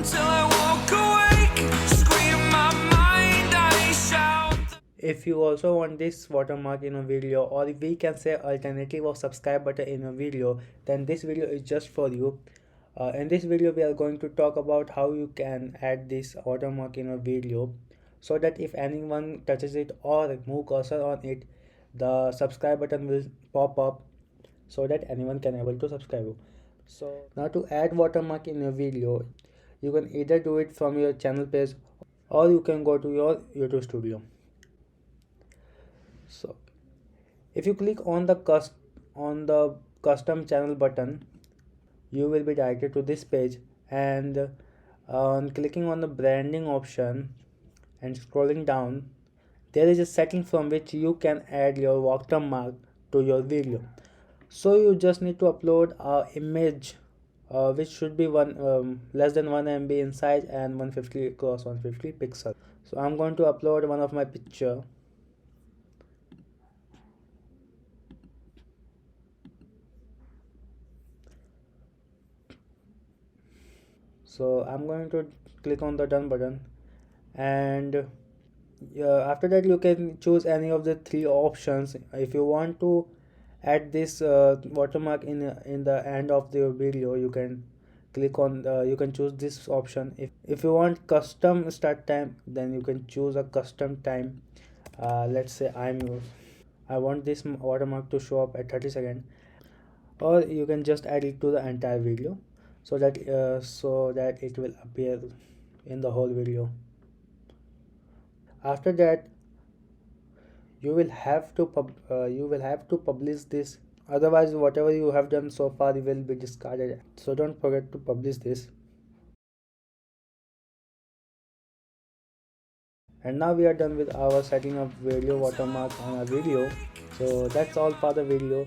till I walk awake. Scream my mind, I shout. If you also want this watermark in a video, or we can say alternative of subscribe button in a video, then this video is just for you. In this video we are going to talk about how you can add this watermark in a video, so that if anyone touches it or move cursor on it, the subscribe button will pop up, so that anyone can able to subscribe you. So now to add watermark in a video, you can either do it from your channel page, or you can go to your YouTube studio. So if you click on the custom channel button, you will be directed to this page, and on clicking on the branding option and scrolling down, there is a setting from which you can add your watermark to your video. So you just need to upload a image which should be less than 1 MB in size and 150 cross 150 pixels. So I'm going to upload one of my picture. So I'm going to click on the done button, and after that you can choose any of the three options. If you want to add this watermark in the end of the video, you can click on you can choose this option. If you want custom start time, then you can choose a custom time. Let's say I want this watermark to show up at 30 seconds, or you can just add it to the entire video, so that it will appear in the whole video. After that, you will have to publish this, otherwise whatever you have done so far will be discarded. So don't forget to publish this. And now we are done with our setting of video watermark on our video. So that's all for the video.